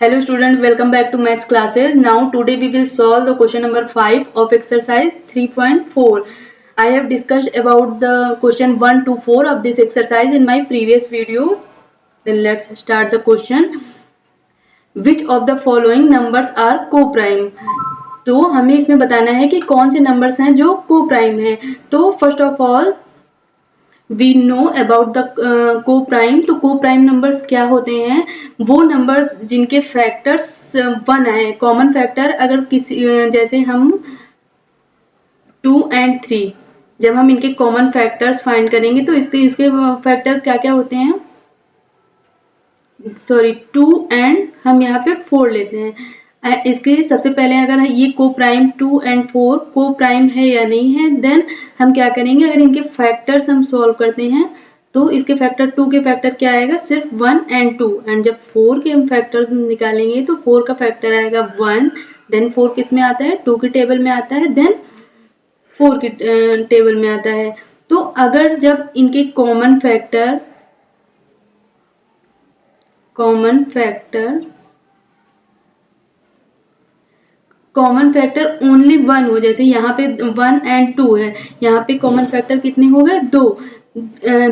Hello student, welcome back to maths classes. Now today we will solve the question number 5 of exercise 3.4. I have discussed about the question 1 to 4 of this exercise in my previous video. Then let's start the question. Which of the following numbers are co-prime? तो हमें इसमें बताना है कि कौन से numbers हैं जो co-prime हैं. तो first of all we know about the co-prime. तो को प्राइम नंबर्स क्या होते हैं? वो नंबर्स जिनके फैक्टर्स 1 आए, कॉमन फैक्टर. अगर किसी जैसे हम 2 and 3, जब हम इनके कॉमन फैक्टर्स फाइंड करेंगे तो इसके फैक्टर क्या क्या होते हैं? सॉरी 2 and हम यहाँ पे 4 लेते हैं. इसके सबसे पहले अगर ये को प्राइम 2 and 4 को प्राइम है या नहीं है, देन हम क्या करेंगे, अगर इनके फैक्टर्स हम सॉल्व करते हैं तो इसके फैक्टर 2 के फैक्टर क्या आएगा? सिर्फ 1 and 2. एंड जब 4 के हम फैक्टर्स निकालेंगे तो 4 का फैक्टर आएगा 1. देन 4 किस में आता है? 2 के टेबल में आता है. देन 4 के टेबल में आता है. तो अगर जब इनके कॉमन फैक्टर ओनली 1 हो, जैसे यहाँ पे 1 and 2 है, यहाँ पे कॉमन फैक्टर कितने हो गए? 2.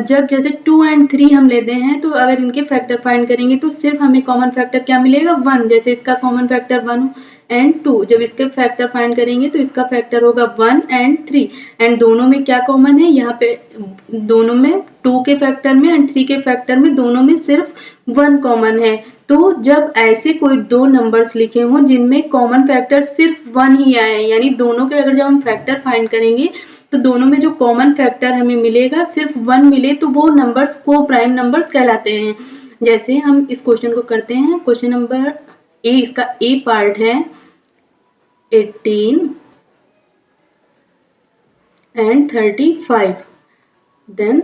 जब जैसे 2 and 3 हम लेते हैं तो अगर इनके फैक्टर फाइंड करेंगे तो सिर्फ हमें कॉमन फैक्टर क्या मिलेगा? 1. जैसे इसका कॉमन फैक्टर 1 and 2, जब इसके फैक्टर फाइंड करेंगे तो इसका फैक्टर होगा 1 and 3. एंड दोनों में क्या कॉमन है? यहाँ पे दोनों में 2 के फैक्टर में एंड 3 के फैक्टर में दोनों में सिर्फ 1 कॉमन है. तो जब ऐसे कोई दो नंबर्स लिखे हों जिनमें कॉमन फैक्टर सिर्फ 1 ही आए, यानी दोनों के अगर जब हम फैक्टर फाइंड करेंगे तो दोनों में जो कॉमन फैक्टर हमें मिलेगा सिर्फ 1 मिले, तो वो नंबर्स को प्राइम नंबर्स कहलाते हैं. जैसे हम इस क्वेश्चन को करते हैं. क्वेश्चन नंबर ए, इसका ए पार्ट है 18 and 35. Then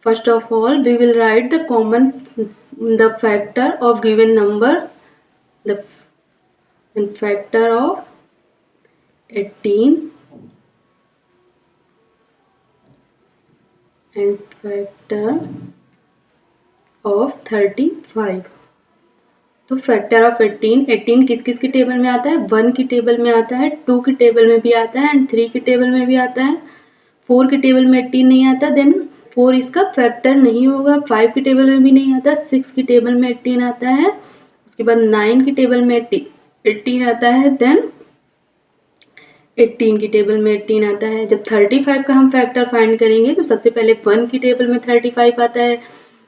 first of all we will write the factor of given number. The factor of 18 and factor of 35. तो फैक्टर ऑफ 18 किस किस की टेबल में आता है? 1 की टेबल में आता है, 2 की टेबल में भी आता है एंड 3 की टेबल में भी आता है. 4 की टेबल में 18 नहीं आता, देन 4 इसका फैक्टर नहीं होगा. 5 की टेबल में भी नहीं आता, 6 की टेबल में 18 आता है. उसके बाद 9 की टेबल में 18 आता है. देन 18 की टेबल में 18 आता है. जब 35 का हम फैक्टर फाइंड करेंगे तो सबसे पहले 1 की टेबल में 35 आता है,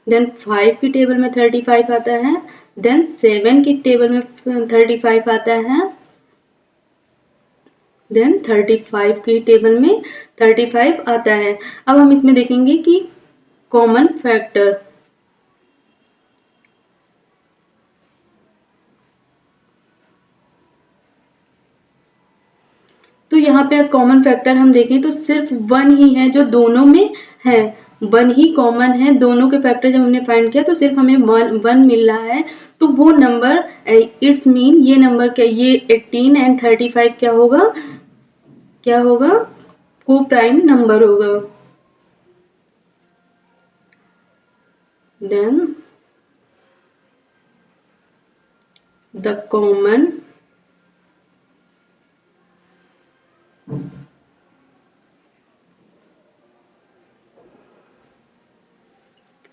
देन 5 की टेबल में 35 आता है, देन 7 की टेबल में 35 आता है, देन 35 की टेबल में 35 आता है. अब हम इसमें देखेंगे कि कॉमन फैक्टर. तो यहाँ पे कॉमन फैक्टर हम देखें तो सिर्फ 1 ही है जो दोनों में है. 1 ही कॉमन है. दोनों के फैक्टर जब हमने फाइंड किया तो सिर्फ हमें 1 मिल रहा है. तो वो नंबर इट्स मीन ये नंबर क्या, ये 18 and 35 क्या होगा? को प्राइम नंबर होगा. Then the common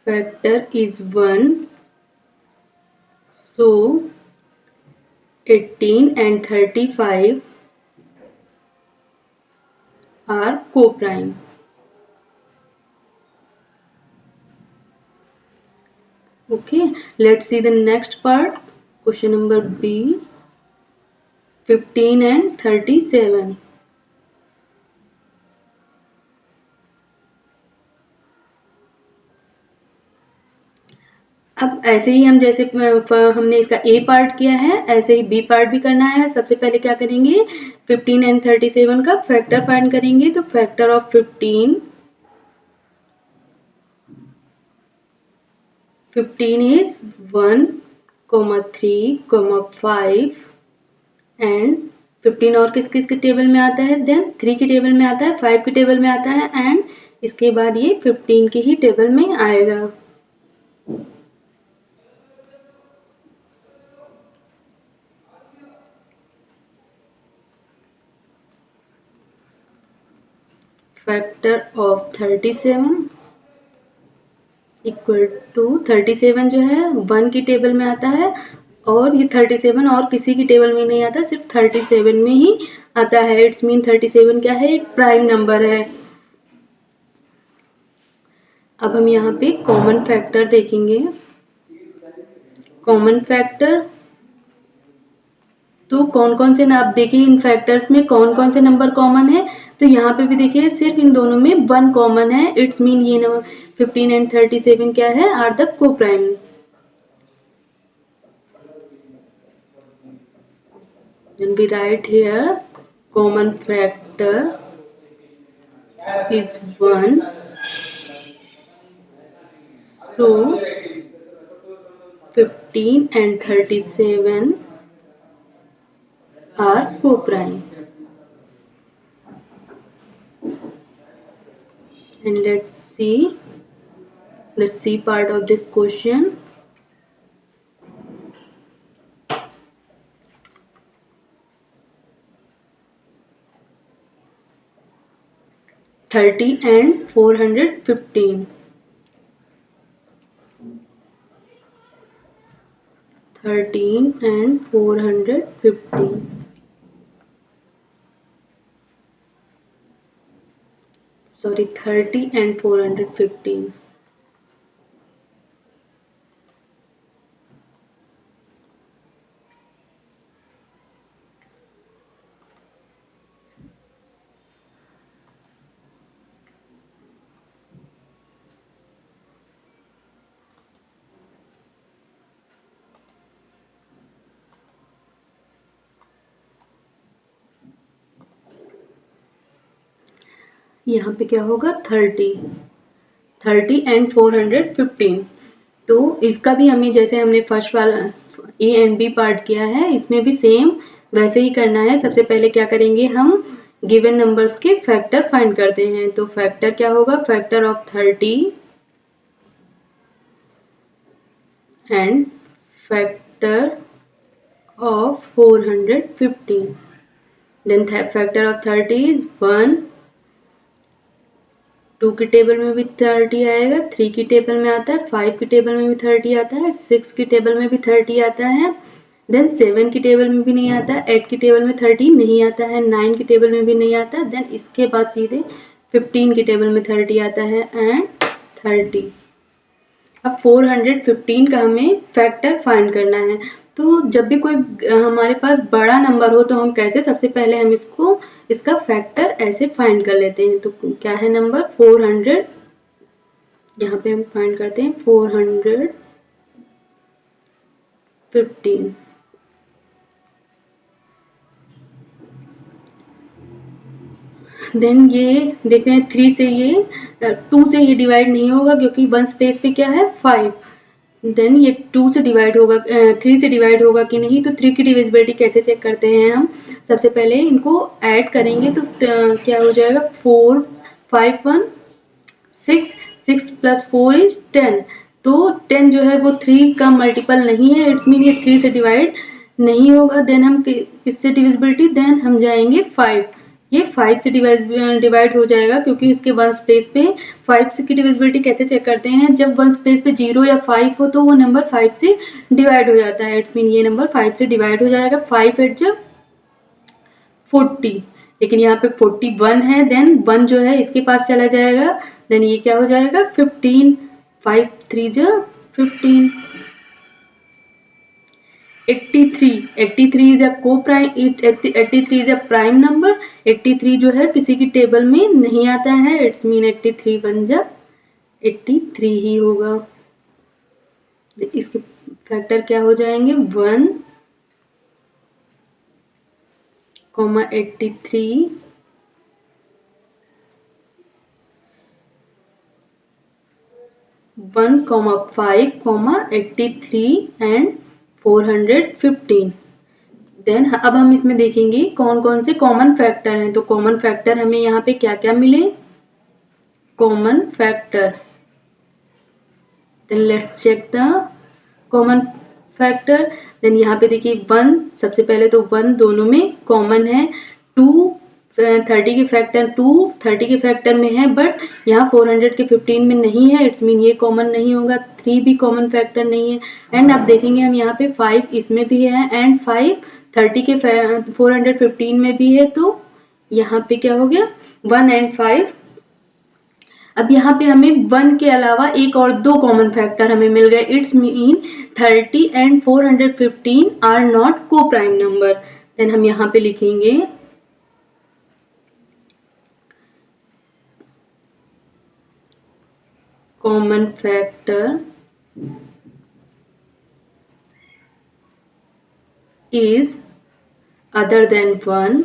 factor is 1, so 18 and 35 are co-prime. Okay, let's see the next part. Question number B, 15 and 37. अब ऐसे ही हम जैसे हमने इसका ए पार्ट किया है, ऐसे ही बी पार्ट भी करना है. सबसे पहले क्या करेंगे? 15 and 37 का फैक्टर फाइंड करेंगे. तो फैक्टर ऑफ 15 इज 1, 3, 5 एंड 15 और किस किस के टेबल में आता है? देन 3 की टेबल में आता है, 5 की टेबल में आता है एंड इसके बाद ये 15 की ही टेबल में आएगा. फैक्टर ऑफ 37 इक्वल टू 37 जो है 1 की टेबल में आता है, और ये 37 और किसी की टेबल में नहीं आता, सिर्फ 37 में ही आता है। इट्स मीन 37 क्या है, एक प्राइम नंबर है। अब हम यहाँ पे कॉमन फैक्टर देखेंगे। कॉमन फैक्टर तो कौन कौन से ना, आप देखिए इन फैक्टर्स में कौन कौन से नंबर कॉमन है, तो यहाँ पे भी देखिए सिर्फ इन दोनों में 1 कॉमन है। इट्स मीन ये नंबर 15 एंड 37 क्या है, आर द को prime. Then we write here common factor is 1. So 15 and 37 are co-prime. And let's see the C part of this question. $30 and 415. 13 and 415. Sorry, 30 and 415. यहाँ पे क्या होगा 30 and 415। तो इसका भी हमें जैसे हमने फर्स्ट वाला ए एंड बी पार्ट किया है, इसमें भी सेम वैसे ही करना है। सबसे पहले क्या करेंगे, हम गिवन नंबर्स के फैक्टर फाइंड करते हैं। तो फैक्टर क्या होगा, factor of 30 and factor of 415। Then factor of 30 is 1, 2 की टेबल में भी 30 आएगा, 3 की टेबल में आता है, 5 की टेबल में भी 30 आता है, 6 की टेबल में भी 30 आता है, देन 7 की टेबल में भी नहीं आता है, 8 की टेबल में 30 नहीं आता है, 9 की टेबल में भी नहीं आता है, देन इसके बाद सीधे 15 की टेबल में 30 आता है एंड 30। अब 415 का हमें फैक्टर फाइंड करना है। तो जब भी कोई हमारे पास बड़ा नंबर हो तो हम कैसे, सबसे पहले हम इसका फैक्टर ऐसे फाइंड कर लेते हैं। तो क्या है नंबर 400, यहाँ पे हम फाइंड करते हैं 415। देन ये देखते हैं 3 से ये 2 से ये डिवाइड नहीं होगा क्योंकि 1 स्पेस पे क्या है 5। देन ये 2 से डिवाइड होगा, 3 से डिवाइड होगा कि नहीं। तो 3 की डिविजिबिलिटी कैसे चेक करते हैं हम, सबसे पहले इनको ऐड करेंगे तो क्या हो जाएगा 4 5 1 6 6 प्लस 4 इज 10। तो 10 जो है वो 3 का मल्टीपल नहीं है, इट्स मीन ये 3 से डिवाइड नहीं होगा। देन हम किससे डिविजिबिलिटी, देन हम जाएंगे 5, ये 5 से डिवाइड हो जाएगा क्योंकि इसके 1 स्पेस पे 5 की डिविजिबिलिटी कैसे चेक करते हैं, जब 1 स्पेस पे 0 या 5 हो तो वो नंबर 5 से डिवाइड हो जाता है। इट्स मीन ये नंबर 5 से डिवाइड हो जाएगा। 5 8 जब 40, लेकिन यहाँ पे 41 है, देन 1 जो है इसके पास चला जाएगा, देन ये क्या हो जाएगा 15, 5 3 जब 15। 83 इज अ को prime, 83 is a prime number. 83 जो है किसी की टेबल में नहीं आता है, इट्स मीन 83 बन जा 83 ही होगा। इसके फैक्टर क्या हो जाएंगे 1, 83, 1, 5, 83 एंड 415। देन अब हम इसमें देखेंगे कौन कौन से कॉमन फैक्टर हैं। तो कॉमन फैक्टर हमें यहाँ पे क्या क्या मिले, common factor, then let's check the common factor. Then यहाँ पे देखिए 1, सबसे पहले तो 1 दोनों में कॉमन है, 2 30 के फैक्टर 2 30 के फैक्टर में है, बट यहाँ 400 के 15 में नहीं है, इट्स मीन ये कॉमन नहीं होगा, 3 भी कॉमन फैक्टर नहीं है। एंड अब देखेंगे हम यहाँ पे 5 इसमें भी है एंड 5 30 के 415 में भी है, तो यहाँ पे क्या हो गया 1 एंड 5। अब यहाँ पे हमें 1 के अलावा एक और 2 कॉमन फैक्टर हमें मिल गए, its mean 30 and 415 are not co-prime number. Then हम यहाँ पे लिखेंगे common factor is other than 1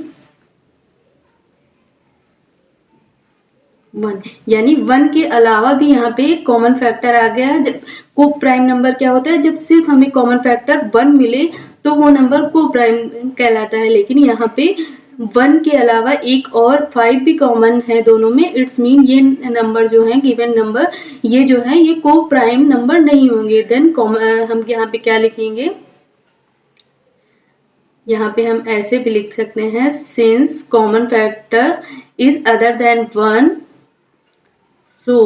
यानी 1 के अलावा भी यहाँ पे एक कॉमन फैक्टर आ गया। जब को प्राइम नंबर क्या होता है, जब सिर्फ हमें कॉमन फैक्टर 1 मिले तो वो नंबर को प्राइम कहलाता है, लेकिन यहाँ पे 1 के अलावा एक और 5 भी कॉमन है दोनों में, इट्स मीन ये नंबर जो है गिवन नंबर ये जो है ये को प्राइम नंबर नहीं होंगे। देन हम यहाँ पे क्या लिखेंगे, यहाँ पे हम ऐसे भी लिख सकते हैं since common factor is other than 1 so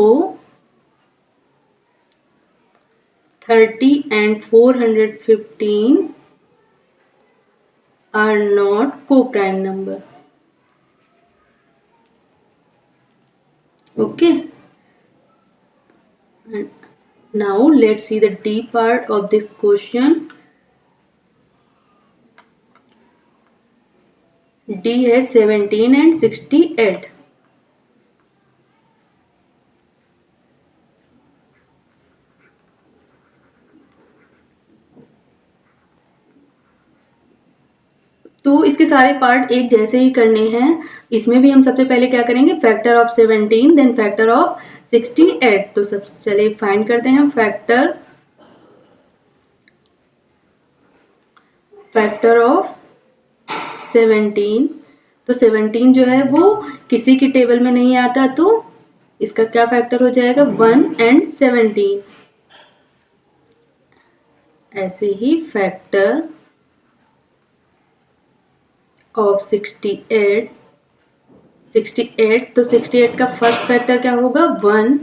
30 and 415 are not co-prime number. Okay, and now let's see the D part of this question. D है 17 and 68. तो इसके सारे पार्ट एक जैसे ही करने हैं। इसमें भी हम सबसे पहले क्या करेंगे, factor of 17 then factor of 68। तो सब चलिए फाइंड करते हैं फैक्टर ऑफ 17। तो 17 जो है वो किसी की टेबल में नहीं आता, तो इसका क्या फैक्टर हो जाएगा 1 एंड 17। ऐसे ही फैक्टर ऑफ 68 तो 68 का फर्स्ट फैक्टर क्या होगा 1।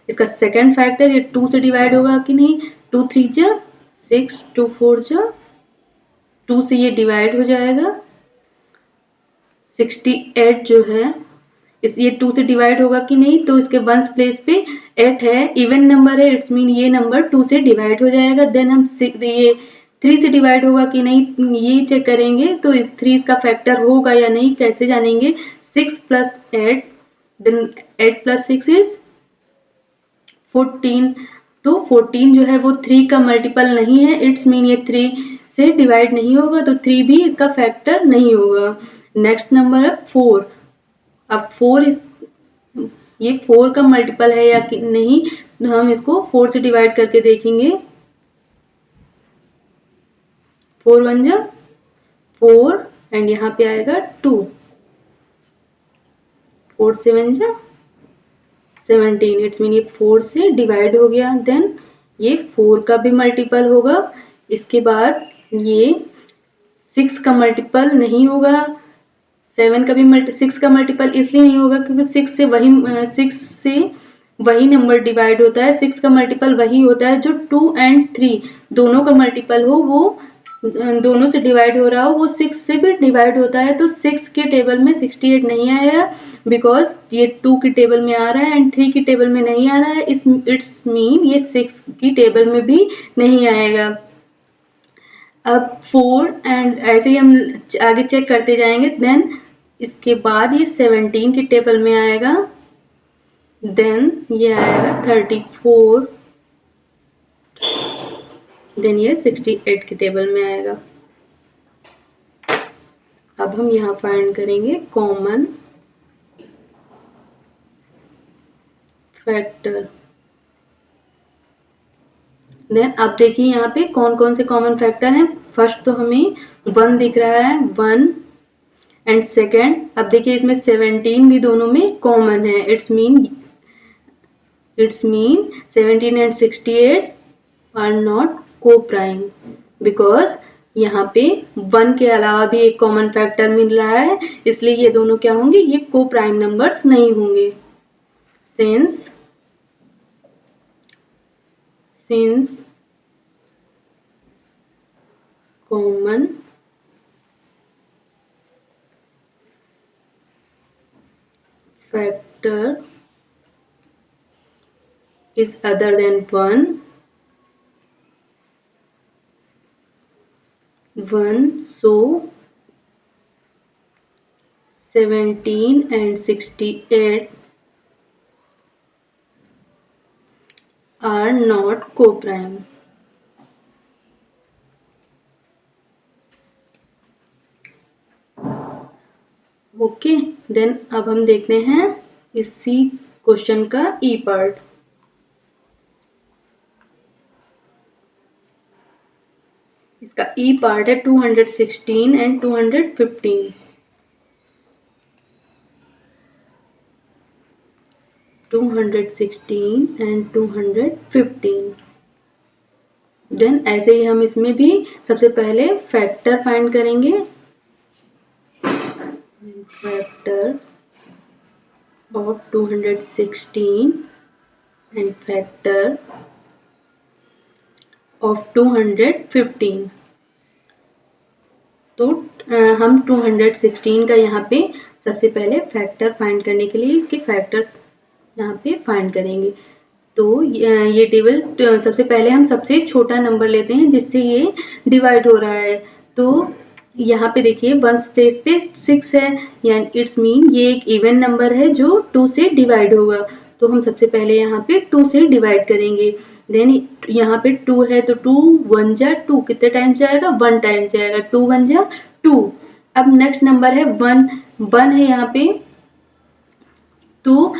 इसका सेकंड फैक्टर ये 2 से डिवाइड होगा कि नहीं, 2 3 जा 6 2 4 जा 2 से ये डिवाइड हो जाएगा। 68 जो है ये 2 से डिवाइड होगा कि नहीं, तो इसके वंस प्लेस पे 8 है, इवन नंबर है, इट्स मीन ये नंबर 2 से डिवाइड हो जाएगा। देन हम ये 3 से डिवाइड होगा कि नहीं ये चेक करेंगे, तो इस 3 इसका फैक्टर होगा या नहीं कैसे जानेंगे, 6 + 8 देन 8 + 6 इज 14। तो 14 जो है वो 3 का मल्टीपल नहीं है, इट्स मीन ये 3 से डिवाइड नहीं होगा, तो 3 भी इसका फैक्टर नहीं होगा। नेक्स्ट नंबर है 4। अब 4 ये 4 का मल्टीपल है या कि नहीं, तो हम इसको 4 से डिवाइड करके देखेंगे। 4 1 जा 4 एंड यहाँ पे आएगा 2, 4 7 जा 17, इट्स मीन ये 4 से डिवाइड हो गया। देन ये 4 का भी मल्टीपल होगा। इसके बाद ये 6 का मल्टीपल नहीं होगा, 7 का भी 6 का मल्टीपल इसलिए नहीं होगा क्योंकि 6 से वही नंबर डिवाइड होता है। 6 का मल्टीपल वही होता है जो 2 एंड 3 दोनों का मल्टीपल हो, वो दोनों से डिवाइड हो रहा हो, वो 6 से भी डिवाइड होता है। तो 6 के टेबल में 68 नहीं आया बिकॉज ये 2 की टेबल में आ रहा है एंड 3 की टेबल में नहीं आ रहा है, इट्स मीन ये 6 की टेबल में भी नहीं आएगा। अब 4 एंड ऐसे ही हम आगे चेक करते जाएंगे। देन इसके बाद ये 17 की टेबल में आएगा, देन ये आएगा 34, देन ये 68 की टेबल में आएगा। अब हम यहाँ फाइंड करेंगे कॉमन फैक्टर। देन अब देखिए यहाँ पे कौन कौन से कॉमन फैक्टर हैं। फर्स्ट तो हमें 1 दिख रहा है, 1 एंड सेकेंड अब देखिए इसमें 17 भी दोनों में कॉमन है, its mean 17 and 68 are not co-prime because यहाँ पे 1 के अलावा भी एक कॉमन फैक्टर मिल रहा है, इसलिए ये दोनों क्या होंगे, ये को प्राइम नंबर्स नहीं होंगे। Since common factor is other than 1, so 17 and 68 are not co-prime. Okay, then अब हम देखते हैं इसी क्वेश्चन का ई पार्ट। इसका ई पार्ट है 216 एंड 215। 216 एंड 215। देन ऐसे ही हम इसमें भी सबसे पहले फैक्टर फाइंड करेंगे। Factor of 216 and factor of 215। तो हम 216 का यहाँ पे सबसे पहले फैक्टर फाइंड करने के लिए इसके फैक्टर्स यहाँ पे फाइंड करेंगे। तो ये टेबल सबसे पहले हम सबसे छोटा नंबर लेते हैं जिससे ये डिवाइड हो रहा है। तो यहाँ पे देखिए 1 प्लेस पे 6 है, यानी इट्स मीन ये एक इवन नंबर है जो 2 से डिवाइड होगा। तो हम सबसे पहले यहाँ पे 2 से डिवाइड करेंगे। देन यहाँ पे 2 है तो 2 1 जा 2 कितने टाइम जाएगा, 1 टाइम जाएगा, 2 1 जा 2। अब नेक्स्ट नंबर है 1 है यहाँ पे, तो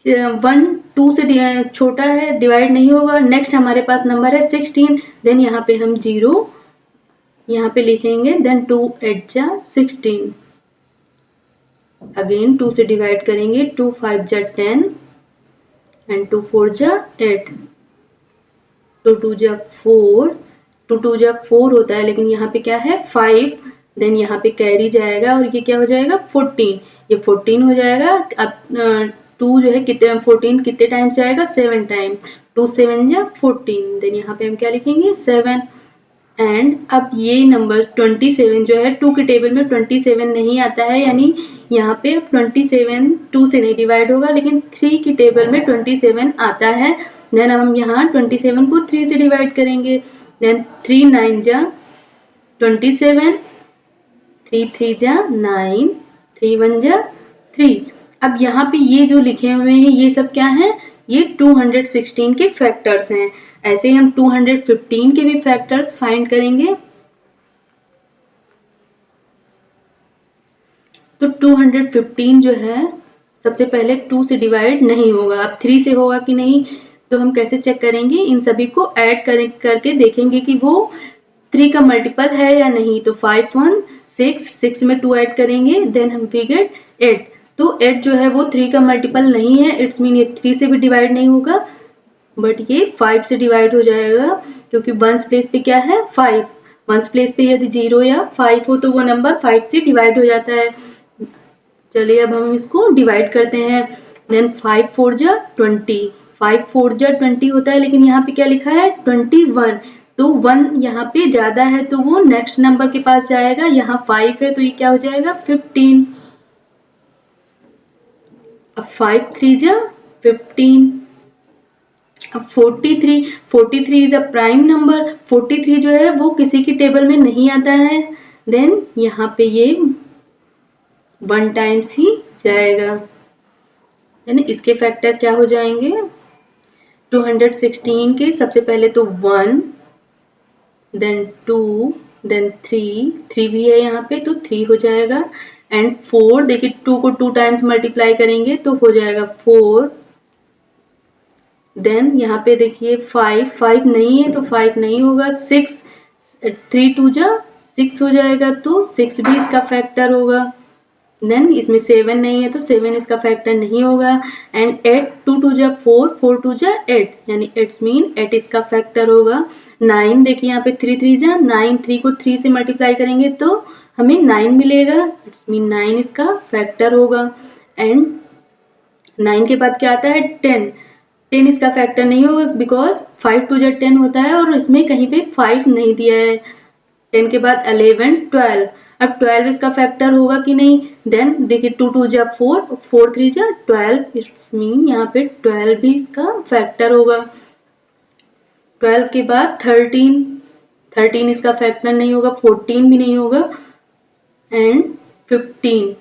1 2 से छोटा है, डिवाइड नहीं होगा। नेक्स्ट हमारे पास नंबर है 16। देन यहाँ पे हम 0 यहाँ पे लिखेंगे। देन 2 8 जा 16। अगेन 2 से डिवाइड करेंगे। 2 5 जा 10 एंड 2 4 जा 8। 2 2 जा 4, 2 2 जा 4 होता है, लेकिन यहाँ पे क्या है 5। देन यहाँ पे कैरी जाएगा और ये क्या हो जाएगा 14। ये 14 हो जाएगा। अब 2 जो है कितने 14 कितने टाइम्स जाएगा 7 टाइम। 2 7 जा 14। देन यहाँ पे हम क्या लिखेंगे 7। एंड अब ये नंबर 27 जो है 2 के टेबल में 27 नहीं आता है, यानी यहाँ पे 27 2 से नहीं डिवाइड होगा, लेकिन 3 की टेबल में 27 आता है। देन हम यहाँ 27 को 3 से डिवाइड करेंगे। देन 3 9 जा 27, 3 3 जा 9, 3 1 जा 3। अब यहाँ पे ये जो लिखे हुए हैं ये सब क्या है, ये 216 के फैक्टर्स हैं। ऐसे ही हम 215 के भी फैक्टर्स फाइंड करेंगे। तो 215 जो है सबसे पहले 2 से डिवाइड नहीं होगा। अब 3 से होगा कि नहीं, तो हम कैसे चेक करेंगे, इन सभी को ऐड करके देखेंगे कि वो 3 का मल्टीपल है या नहीं। तो 5 1 6 में 2 ऐड करेंगे। देन हम वी गेट 8। तो 8 जो है वो 3 का मल्टीपल नहीं है, इट्स मीन ये 3 से भी डिवाइड नहीं होगा, बट ये 5 से डिवाइड हो जाएगा, क्योंकि 1 प्लेस पे क्या है 5। 1 प्लेस पे यदि 0 या 5 हो तो वो नंबर 5 से डिवाइड हो जाता है। चलिए अब हम इसको डिवाइड करते हैं। देन 5 4 जा 20, 5 4 जा 20 होता है, लेकिन यहाँ पे क्या लिखा है 21। तो 1 यहाँ पे ज़्यादा है तो वो नेक्स्ट नंबर के पास जाएगा। यहाँ 5 है तो ये क्या हो जाएगा 15। अब 5 3 जा 15। अब 43 इज अ प्राइम नंबर। 43 जो है वो किसी की टेबल में नहीं आता है। देन यहाँ पे ये 1 टाइम्स ही जाएगा, यानी इसके फैक्टर क्या हो जाएंगे 216 के। सबसे पहले तो 1, देन 2, देन 3 भी है यहाँ पे तो 3 हो जाएगा। एंड 4, देखिए 2 को 2 टाइम्स मल्टीप्लाई करेंगे तो हो जाएगा 4। देन यहाँ पे देखिए 5 नहीं है तो 5 नहीं होगा। 6 3 2 जा 6 हो जाएगा, तो 6 भी इसका फैक्टर होगा। देन इसमें 7 नहीं है तो 7 इसका फैक्टर नहीं होगा। एंड 8 2 2 जा 4 4 2 जा 8, यानी इट्स मीन 8 इसका फैक्टर होगा। 9 देखिए यहाँ पे 3 3 जा 9, 3 को 3 से मल्टीप्लाई करेंगे तो हमें 9 मिलेगा, इट्स मीन 9 इसका फैक्टर होगा। एंड 9 के बाद क्या आता है 10, 10 इसका फैक्टर नहीं होगा बिकॉज 5 2 जा 10 होता है और इसमें कहीं पे 5 नहीं दिया है। 10 के बाद 11 12, अब 12 इसका फैक्टर होगा कि नहीं, देन देखिए 2 2 जा 4, 4 3 जा 12, इट्स मीन यहाँ पे 12 भी इसका फैक्टर होगा। 12 के बाद 13, 13 इसका फैक्टर नहीं होगा, 14 भी नहीं होगा। एंड 15,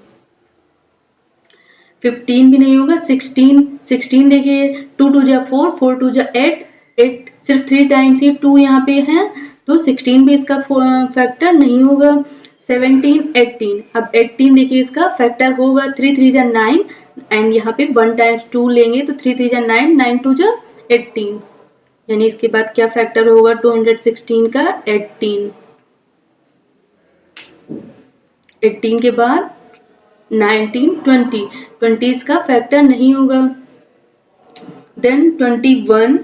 15 भी नहीं होगा। 16, 16 देखिए 2 2 जा 4, 4 2 जा 8, 8 सिर्फ 3 टाइम्स ही 2 यहाँ पे है तो 16 भी इसका फैक्टर नहीं होगा। 17 18, अब 18 देखिए इसका फैक्टर होगा, 3 3 जा 9 एंड यहाँ पे 1 टाइम्स 2 लेंगे तो 3 3 जा 9, 9 2 जा 18, यानी इसके बाद क्या फैक्टर होगा 216 का 18। 18 के बाद 19 20, 20 इसका फैक्टर नहीं होगा। देन 21,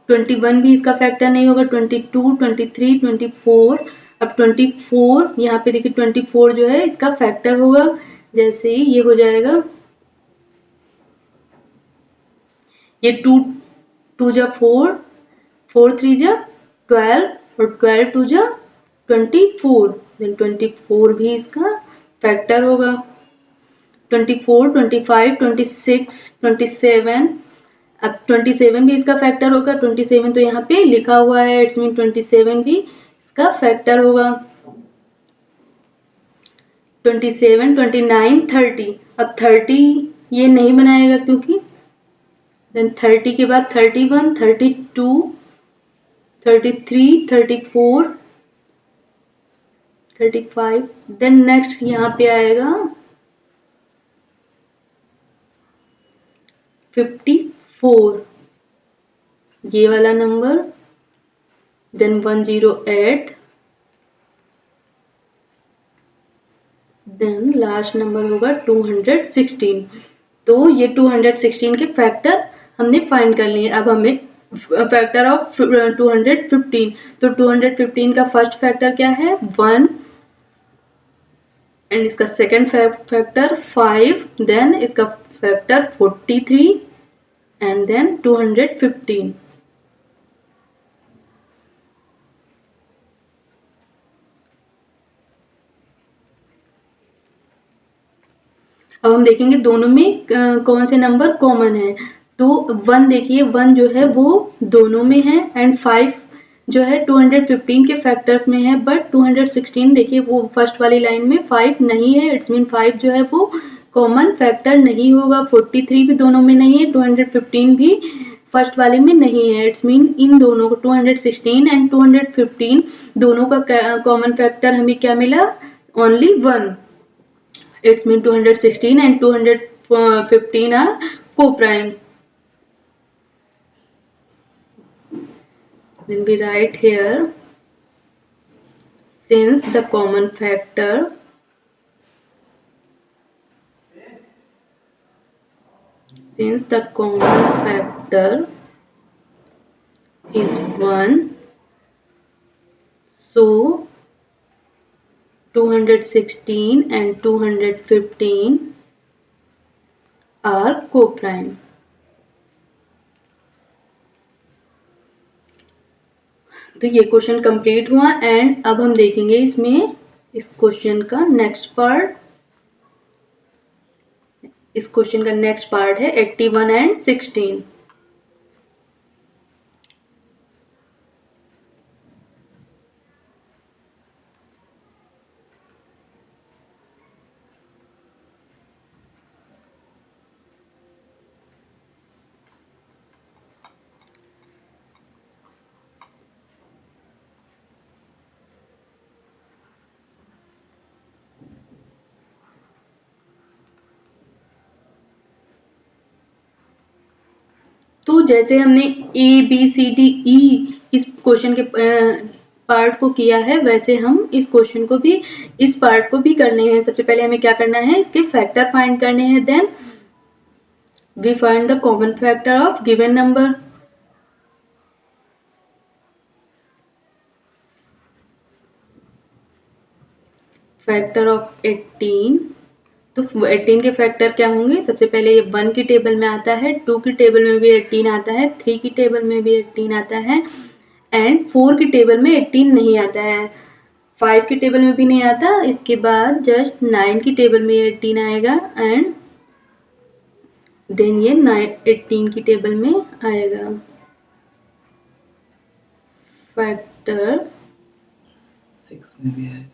21 भी इसका फैक्टर नहीं होगा। 22 23 24, अब 24 यहाँ पे देखिए 24 जो है इसका फैक्टर होगा, जैसे ही ये हो जाएगा, ये 2 2 जा 4, 4 3 जा 12 और 12 2 जा 24, देन 24 भी इसका फैक्टर होगा। 24 25 26 27, अब 27 भी इसका फैक्टर होगा। 27 तो यहाँ पे लिखा हुआ है, इट्स मीन 27 भी इसका फैक्टर होगा। 27 29 30, अब 30 ये नहीं बनाएगा क्योंकि, देन 30 के बाद 31 32 33 34 35, देन नेक्स्ट यहाँ पे आएगा 54, ये वाला number, then 108, then last number होगा 216। तो ये 216 के फैक्टर हमने फाइंड कर लिए। अब हमें फैक्टर ऑफ 215, तो 215 का फर्स्ट फैक्टर क्या है 1 एंड इसका सेकंड फैक्टर 5, देन इसका फैक्टर 43 एंड देन 215। अब हम देखेंगे दोनों में कौन से नंबर कॉमन है। तो 1 देखिए 1 जो है वो दोनों में है एंड 5 जो है 215 के फैक्टर्स में है, बट 216 देखिए वो फर्स्ट वाली लाइन में 5 नहीं है, इट्स मीन 5 जो है वो कॉमन फैक्टर नहीं होगा। 43 भी दोनों में नहीं है, 215 भी फर्स्ट वाले में नहीं है, इट्स मीन इन दोनों को 216 एंड 215 दोनों का कॉमन फैक्टर हमें क्या मिला, only 1, it's mean 216 and 215 are co-prime. Then we write here, since the common factor is 1, so 216 and 215 are co-prime. तो ये क्वेश्चन कंप्लीट हुआ एंड अब हम देखेंगे इसमें इस क्वेश्चन का नेक्स्ट पार्ट। इस क्वेश्चन का नेक्स्ट पार्ट है 81 एंड 16। तो जैसे हमने A B C D E इस क्वेश्चन के पार्ट को किया है, वैसे हम इस क्वेश्चन को भी, इस पार्ट को भी करने हैं। सबसे पहले हमें क्या करना है, इसके फैक्टर फाइंड करने हैं, then we find the common factor of given number. Factor of 18, तो 18 के फैक्टर क्या होंगे? सबसे पहले ये 1 की टेबल में आता है, 2 की टेबल में भी 18 आता है, 3 की टेबल में भी 18 आता है एंड 4 की टेबल में 18 नहीं आता है, 5 की टेबल में भी नहीं आता। इसके बाद जस्ट 9 की टेबल में 18 आएगा एंड देन ये 18 की टेबल में आएगा। फैक्टर 6 में भी आएगा,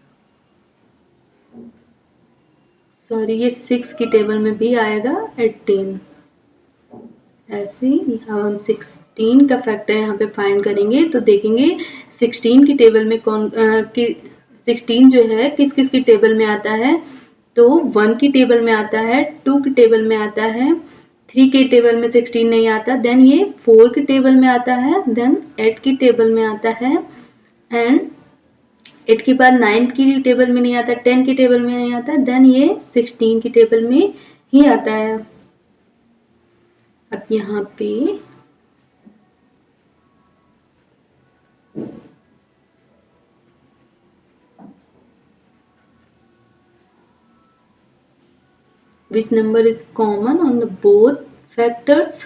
सॉरी ये 6 की टेबल में भी आएगा 18। ऐसे हम 16 का फैक्टर यहाँ पे फाइंड करेंगे तो देखेंगे 16 की टेबल में कौन 16 जो है किस किस की टेबल में आता है, तो 1 की टेबल में आता है, 2 की टेबल में आता है, 3 के टेबल में 16 नहीं आता, देन ये 4 की टेबल में आता है, देन 8 की टेबल में आता है एंड 8 के बाद 9 की टेबल में नहीं आता, 10 की टेबल में नहीं आता, देन ये 16 की टेबल में ही आता है। अब यहाँ पे which number is common on the both factors,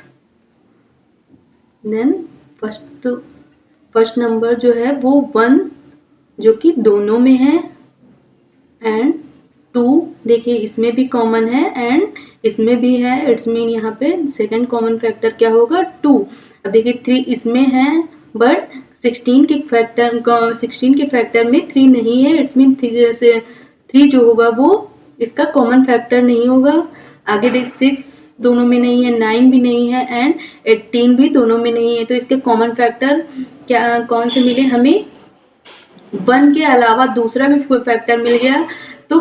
then first number जो है वो 1 जो कि दोनों में है एंड 2 देखिए इसमें भी कॉमन है एंड इसमें भी है, इट्स मीन यहाँ पे सेकंड कॉमन फैक्टर क्या होगा 2। अब देखिए 3 इसमें है बट 16 के फैक्टर में 3 नहीं है, इट्स मीन 3 जो होगा वो इसका कॉमन फैक्टर नहीं होगा। आगे देख 6 दोनों में नहीं है, 9 भी नहीं है एंड 18 भी दोनों में नहीं है, तो इसके कॉमन फैक्टर क्या कौन से मिले हमें? 1 के अलावा दूसरा भी फैक्टर मिल गया। तो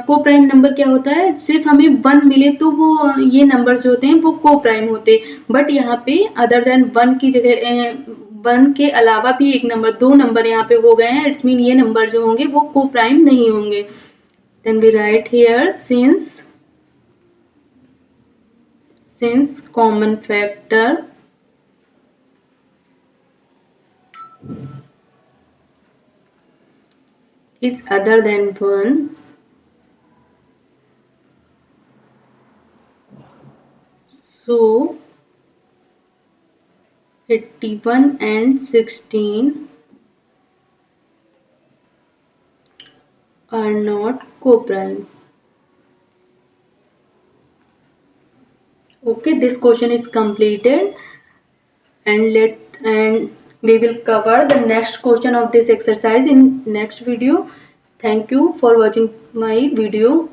को प्राइम नंबर क्या होता है? सिर्फ हमें 1 मिले तो वो ये नंबर जो होते हैं वो को प्राइम होते, बट यहाँ पे अदर देन 1 की जगह 1 के अलावा भी एक नंबर 2 नंबर यहाँ पे हो गए हैं, इट्स मीन ये नंबर जो होंगे वो को प्राइम नहीं होंगे। Then we write here since common factor is other than 1, so 81 and 16 are not co-prime. Okay, this question is completed and we will cover the next question of this exercise in next video. Thank you for watching my video.